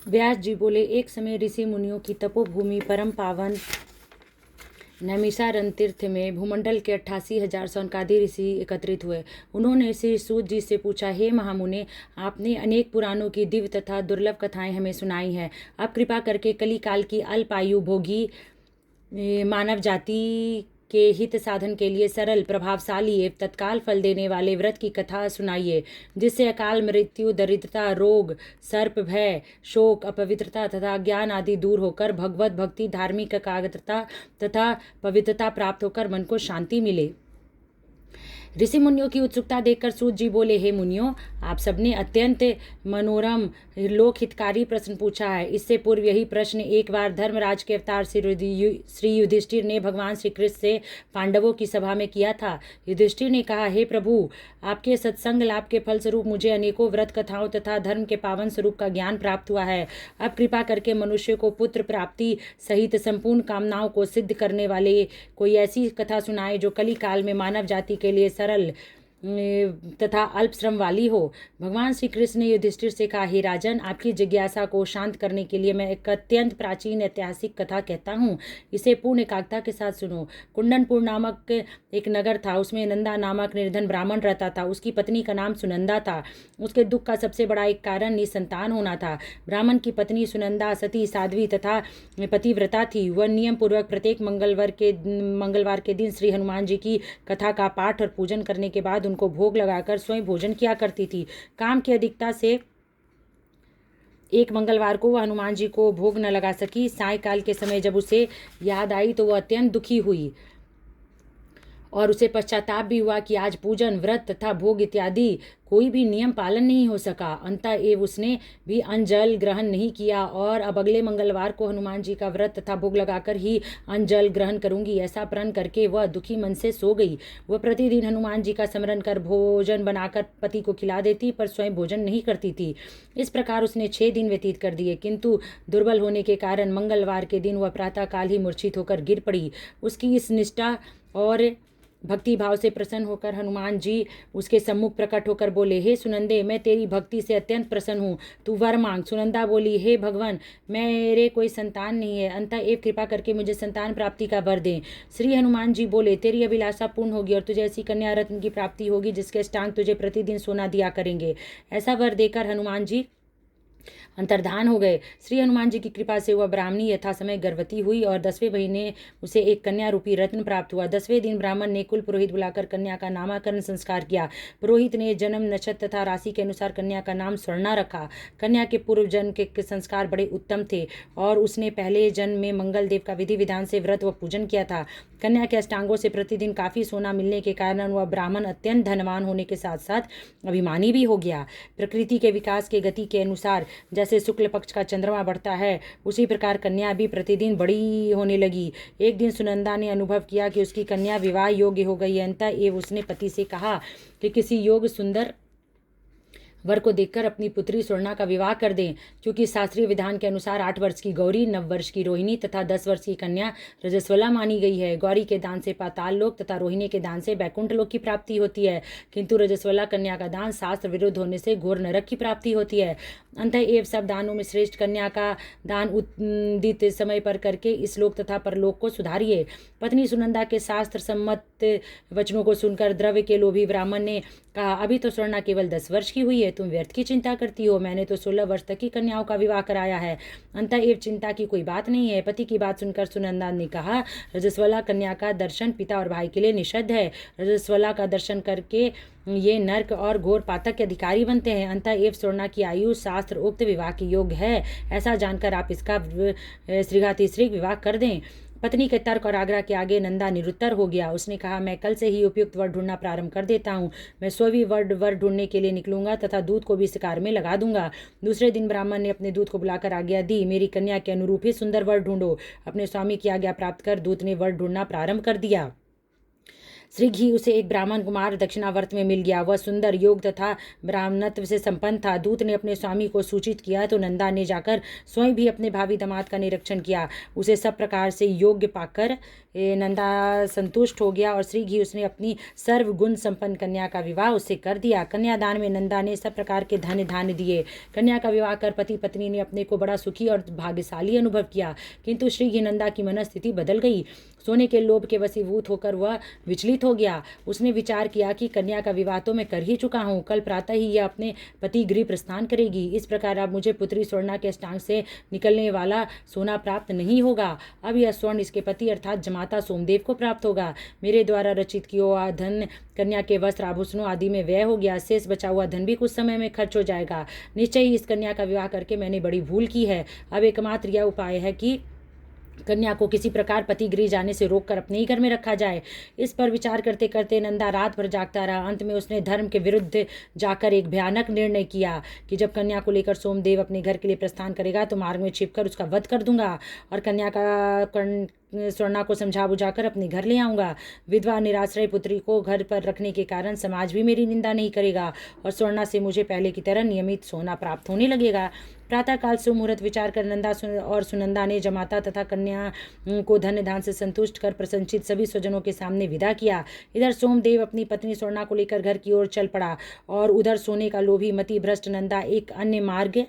व्यास जी बोले, एक समय ऋषि मुनियों की तपोभूमि परम पावन नैमिषारण्य तीर्थ में भूमंडल के 88,000 सनकादि ऋषि एकत्रित हुए। उन्होंने श्री सूत जी से पूछा, हे महामुने, आपने अनेक पुराणों की दिव्य तथा दुर्लभ कथाएं हमें सुनाई हैं। अब कृपा करके कली काल की अल्पायु भोगी मानव जाति के हित साधन के लिए सरल, प्रभावशाली एवं तत्काल फल देने वाले व्रत की कथा सुनाइए, जिससे अकाल मृत्यु, दरिद्रता, रोग, सर्प भय, शोक, अपवित्रता तथा ज्ञान आदि दूर होकर भगवत भक्ति, धार्मिक एकाग्रता तथा पवित्रता प्राप्त होकर मन को शांति मिले। ऋषि मुनियों की उत्सुकता देखकर सूत जी बोले, हे मुनियों, आप सबने अत्यंत मनोरम लोक हितकारी प्रश्न पूछा है। इससे पूर्व यही प्रश्न एक बार धर्मराज के अवतार श्री युधिष्ठिर ने भगवान श्री कृष्ण से पांडवों की सभा में किया था। युधिष्ठिर ने कहा, हे प्रभु, आपके सत्संग लाभ के फलस्वरूप मुझे अनेकों व्रत कथाओं तथा धर्म के पावन स्वरूप का ज्ञान प्राप्त हुआ है। अब कृपा करके मनुष्य को पुत्र प्राप्ति सहित संपूर्ण कामनाओं को सिद्ध करने वाले कोई ऐसी कथा सुनाए जो कली काल में मानव जाति के लिए सरल तथा अल्प श्रम वाली हो। भगवान श्री कृष्ण ने युधिष्ठिर से कहा, हे राजन, आपकी जिज्ञासा को शांत करने के लिए मैं एक अत्यंत प्राचीन ऐतिहासिक कथा कहता हूँ। इसे पूर्ण एकाग्रता के साथ सुनो। कुंडनपुर नामक एक नगर था। उसमें नंदा नामक निर्धन ब्राह्मण रहता था। उसकी पत्नी का नाम सुनंदा था। उसके दुख का सबसे बड़ा एक कारण निसंतान होना था। ब्राह्मण की पत्नी सुनंदा सती, साध्वी तथा पतिव्रता थी। वह नियम पूर्वक प्रत्येक मंगलवार के दिन श्री हनुमान जी की कथा का पाठ और पूजन करने के बाद उनको भोग लगाकर स्वयं भोजन किया करती थी। काम की अधिकता से एक मंगलवार को वह हनुमान जी को भोग न लगा सकी। सायंकाल के समय जब उसे याद आई तो वह अत्यंत दुखी हुई और उसे पश्चाताप भी हुआ कि आज पूजन, व्रत तथा भोग इत्यादि कोई भी नियम पालन नहीं हो सका। अंतः एव उसने भी अन्न जल ग्रहण नहीं किया और अब अगले मंगलवार को हनुमान जी का व्रत तथा भोग लगाकर ही अन्न जल ग्रहण करूंगी, ऐसा प्रण करके वह दुखी मन से सो गई। वह प्रतिदिन हनुमान जी का स्मरण कर भोजन बनाकर पति को खिला देती, पर स्वयं भोजन नहीं करती थी। इस प्रकार उसने 6 दिन व्यतीत कर दिए, किंतु दुर्बल होने के कारण मंगलवार के दिन वह प्रातःकाल ही मूर्छित होकर गिर पड़ी। उसकी इस निष्ठा और भक्ति भाव से प्रसन्न होकर हनुमान जी उसके सम्मुख प्रकट होकर बोले, हे सुनंदे, मैं तेरी भक्ति से अत्यंत प्रसन्न हूँ, तू वर मांग। सुनंदा बोली, हे भगवान, मेरे कोई संतान नहीं है, अंतः एव कृपा करके मुझे संतान प्राप्ति का वर दें। श्री हनुमान जी बोले, तेरी अभिलाषा पूर्ण होगी और तुझे ऐसी कन्या रत्न की प्राप्ति होगी जिसके अष्टांग तुझे प्रतिदिन सोना दिया करेंगे। ऐसा वर देकर हनुमान जी अंतर्धान हो गए। श्री हनुमान जी की कृपा से वह ब्राह्मणी यथा समय गर्भवती हुई और 10वें महीने उसे एक कन्या रूपी रत्न प्राप्त हुआ। 10वें दिन ब्राह्मण ने कुल पुरोहित बुलाकर कन्या का नामकरण संस्कार किया। पुरोहित ने जन्म नक्षत्र तथा राशि के अनुसार कन्या का नाम स्वर्णा रखा। कन्या के पूर्व जन्म के संस्कार बड़े उत्तम थे और उसने पहले जन्म में मंगल देव का विधि विधान से व्रत व पूजन किया था। कन्या के अष्टांगों से प्रतिदिन काफी सोना मिलने के कारण वह ब्राह्मण अत्यंत धनवान होने के साथ साथ अभिमानी भी हो गया। प्रकृति के विकास के गति के अनुसार जैसे शुक्ल पक्ष का चंद्रमा बढ़ता है, उसी प्रकार कन्या भी प्रतिदिन बड़ी होने लगी। एक दिन सुनंदा ने अनुभव किया कि उसकी कन्या विवाह योग्य हो गई है। अंतः एवं उसने पति से कहा कि किसी योग्य सुंदर वर को देखकर अपनी पुत्री स्वर्णा का विवाह कर दें, क्योंकि शास्त्रीय विधान के अनुसार 8 वर्ष की गौरी, 9 वर्ष की रोहिणी तथा 10 वर्ष की कन्या रजस्वला मानी गई है। गौरी के दान से पाताल लोक तथा रोहिणी के दान से बैकुंठ लोक की प्राप्ति होती है, किंतु रजस्वला कन्या का दान शास्त्र विरुद्ध होने से घोर नरक की प्राप्ति होती है। अंतः एवं सब दानों में श्रेष्ठ कन्या का दान उदित समय पर करके इस लोक तथा परलोक को सुधारिए। पत्नी सुनंदा के शास्त्र सम्मत वचनों को सुनकर द्रव्य के लोभी ब्राह्मण ने कहा, अभी तो स्वर्णा केवल 10 वर्ष की हुई है, तुम व्यर्थ की चिंता करती हो। मैंने तो 16 वर्ष तक की कन्याओं का विवाह कराया है। अंतः एवं चिंता की कोई बात नहीं है। पति की बात सुनकर सुनंदा ने कहा, रजस्वला कन्या का दर्शन पिता और भाई के लिए निषिद्ध है। रजस्वला का दर्शन करके ये नर्क और घोर पातक के अधिकारी बनते हैं। अंतः एवं स्वर्णा की आयु शास्त्र उक्त विवाह की योग्य है। ऐसा जानकर आप इसका शीघ्रातिशीघ्र विवाह कर दें। पत्नी के तर्क और आग्रह के आगे नंदा निरुत्तर हो गया। उसने कहा, मैं कल से ही उपयुक्त वर ढूंढना प्रारंभ कर देता हूँ। मैं स्वयं वर ढूंढने के लिए निकलूंगा तथा दूध को भी शिकार में लगा दूंगा। दूसरे दिन ब्राह्मण ने अपने दूत को बुलाकर आज्ञा दी, मेरी कन्या के अनुरूप ही सुंदर वर ढूंढो। अपने स्वामी की आज्ञा प्राप्त कर दूत ने वर ढूंढना प्रारंभ कर दिया। श्रीघी उसे एक ब्राह्मण कुमार दक्षिणावर्त में मिल गया। वह सुंदर, योग तथा ब्राह्मणत्व से संपन्न था। दूत ने अपने स्वामी को सूचित किया तो नंदा ने जाकर स्वयं भी अपने भावी दामाद का निरीक्षण किया। उसे सब प्रकार से योग्य पाकर नंदा संतुष्ट हो गया और श्रीघी उसने अपनी सर्वगुण संपन्न कन्या का विवाह उससे कर दिया। कन्यादान में नंदा ने सब प्रकार के धन धान्य दिए। कन्या का विवाह कर पति पत्नी ने अपने को बड़ा सुखी और भाग्यशाली अनुभव किया। किंतु श्रीघी नंदा की मनस्थिति बदल गई। सोने के लोभ के वशीभूत होकर वह विचलित हो गया। उसने विचार किया कि कन्या का विवाह तो मैं कर ही चुका हूँ, कल प्रातः ही यह अपने पति गृह प्रस्थान करेगी। इस प्रकार अब मुझे पुत्री स्वर्णा के अष्टांग से निकलने वाला सोना प्राप्त नहीं होगा। अब यह स्वर्ण इसके पति अर्थात जमाता सोमदेव को प्राप्त होगा। मेरे द्वारा रचित किया हुआ धन कन्या के वस्त्र आभूषणों आदि में व्यय हो गया। शेष बचा हुआ धन भी कुछ समय में खर्च हो जाएगा। निश्चय ही इस कन्या का विवाह करके मैंने बड़ी भूल की है। अब एकमात्र यह उपाय है कि कन्या को किसी प्रकार पति गृह जाने से रोककर अपने ही घर में रखा जाए। इस पर विचार करते करते नंदा रात भर जागता रहा। अंत में उसने धर्म के विरुद्ध जाकर एक भयानक निर्णय किया कि जब कन्या को लेकर सोमदेव अपने घर के लिए प्रस्थान करेगा तो मार्ग में छिपकर उसका वध कर दूंगा और कन्या का स्वर्णा को समझा बुझाकर अपने घर ले आऊंगा। विधवा निराश्रय पुत्री को घर पर रखने के कारण समाज भी मेरी निंदा नहीं करेगा और स्वर्णा से मुझे पहले की तरह नियमित सोना प्राप्त होने लगेगा। प्रातःकाल सुमुहूर्त विचार कर नंदा और सुनंदा ने जमाता तथा कन्या को धन धान से संतुष्ट कर प्रसन्नचित सभी स्वजनों के सामने विदा किया। इधर सोमदेव अपनी पत्नी स्वर्णा को लेकर घर की ओर चल पड़ा और उधर सोने का लोभी मति भ्रष्ट नंदा एक अन्य मार्ग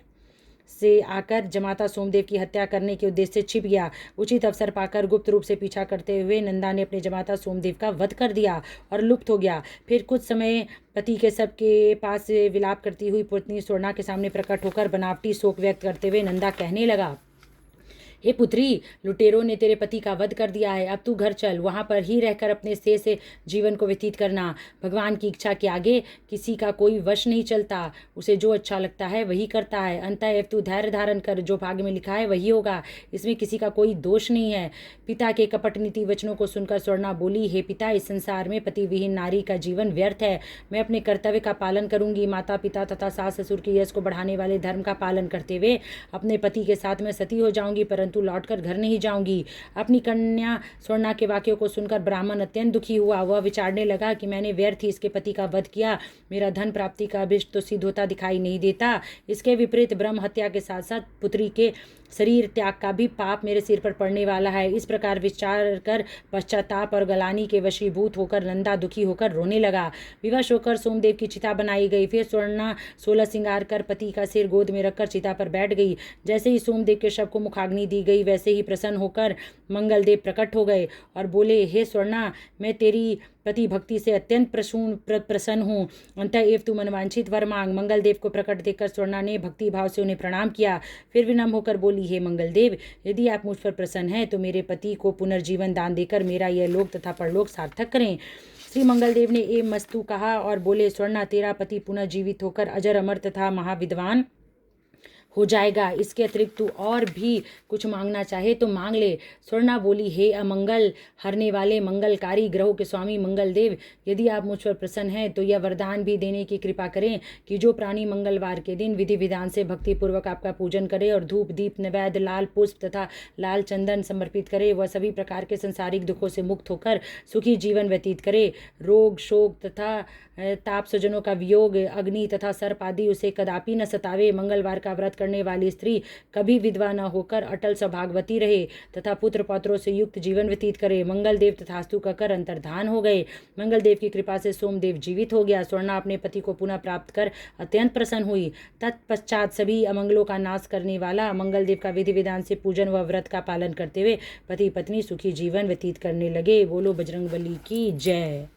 से आकर जमाता सोमदेव की हत्या करने के उद्देश्य से छिप गया। उचित अवसर पाकर गुप्त रूप से पीछा करते हुए नंदा ने अपने जमाता सोमदेव का वध कर दिया और लुप्त हो गया। फिर कुछ समय पति के सबके पास विलाप करती हुई पत्नी स्वर्णा के सामने प्रकट होकर बनावटी शोक व्यक्त करते हुए नंदा कहने लगा, हे पुत्री, लुटेरों ने तेरे पति का वध कर दिया है। अब तू घर चल, वहाँ पर ही रहकर अपने शेष जीवन को व्यतीत करना। भगवान की इच्छा के आगे किसी का कोई वश नहीं चलता। उसे जो अच्छा लगता है वही करता है। अंतः तू धैर्य धारण कर, जो भाग्य में लिखा है वही होगा। इसमें किसी का कोई दोष नहीं है। पिता के कपट नीति वचनों को सुनकर स्वर्णा बोली, हे पिता, इस संसार में पति विहीन नारी का जीवन व्यर्थ है। मैं अपने कर्तव्य का पालन करूंगी। माता पिता तथा सास ससुर के यश को बढ़ाने वाले धर्म का पालन करते हुए अपने पति के साथ मैं सती हो जाऊंगी, परंतु लौटकर घर नहीं जाऊंगी। अपनी कन्या स्वर्णा के वाक्यों को सुनकर ब्राह्मण अत्यंत दुखी हुआ। वह विचारने लगा कि मैंने व्यर्थ ही इसके पति का वध किया। मेरा धन प्राप्ति का अभिष्ट तो सिद्ध होता दिखाई नहीं देता। इसके विपरीत ब्रह्म हत्या के साथ साथ पुत्री के शरीर त्याग का भी पाप मेरे सिर पर पड़ने वाला है। इस प्रकार विचार कर पश्चाताप और गलानी के वशीभूत होकर नंदा दुखी होकर रोने लगा। विवश होकर सोमदेव की चिता बनाई गई। फिर स्वर्णा 16 श्रृंगार कर पति का सिर गोद में रखकर चिता पर बैठ गई। जैसे ही सोमदेव के शव को मुखाग्नि दी गई वैसे ही प्रसन्न होकर मंगलदेव प्रकट हो गए और बोले, हे स्वर्णा, मैं तेरी पति भक्ति से अत्यंत प्रसन्न हूँ। अंतएव तू मनवांछित वर मांग। मंगलदेव को प्रकट देखकर स्वर्णा ने भक्ति भाव से उन्हें प्रणाम किया। फिर विनम्र होकर बोली, हे मंगलदेव, यदि आप मुझ पर प्रसन्न हैं तो मेरे पति को पुनर्जीवन दान देकर मेरा यह लोक तथा परलोक सार्थक करें। श्री मंगलदेव ने ए मस्तु कहा और बोले, स्वर्णा, तेरा पति पुनः जीवित होकर अजर अमर तथा महाविद्वान हो जाएगा। इसके अतिरिक्त तू और भी कुछ मांगना चाहे तो मांग ले। स्वर्णा बोली, हे अमंगल हरने वाले मंगलकारी ग्रहों के स्वामी मंगलदेव, यदि आप मुझ पर प्रसन्न हैं तो यह वरदान भी देने की कृपा करें कि जो प्राणी मंगलवार के दिन विधि विधान से भक्तिपूर्वक आपका पूजन करे और धूप दीप नैवेद्य लाल पुष्प तथा लाल चंदन समर्पित करे, वह सभी प्रकार के संसारिक दुखों से मुक्त होकर सुखी जीवन व्यतीत करे। रोग शोक तथा ताप स्वजनों का वियोग, अग्नि तथा सर्प आदि उसे कदापि न सतावे। मंगलवार का व्रत करने वाली स्त्री कभी विधवा न होकर अटल सौभाग्यवती रहे तथा पुत्र पौत्रों से युक्त जीवन व्यतीत करे। मंगलदेव तथास्तु कहकर अंतर्धान हो गए। मंगलदेव की कृपा से सोमदेव जीवित हो गया। स्वर्णा अपने पति को पुनः प्राप्त कर अत्यंत प्रसन्न हुई। तत्पश्चात सभी अमंगलों का नाश करने वाला मंगलदेव का विधि विधान से पूजन व व्रत का पालन करते हुए पति पत्नी सुखी जीवन व्यतीत करने लगे। बोलो बजरंगबली की जय।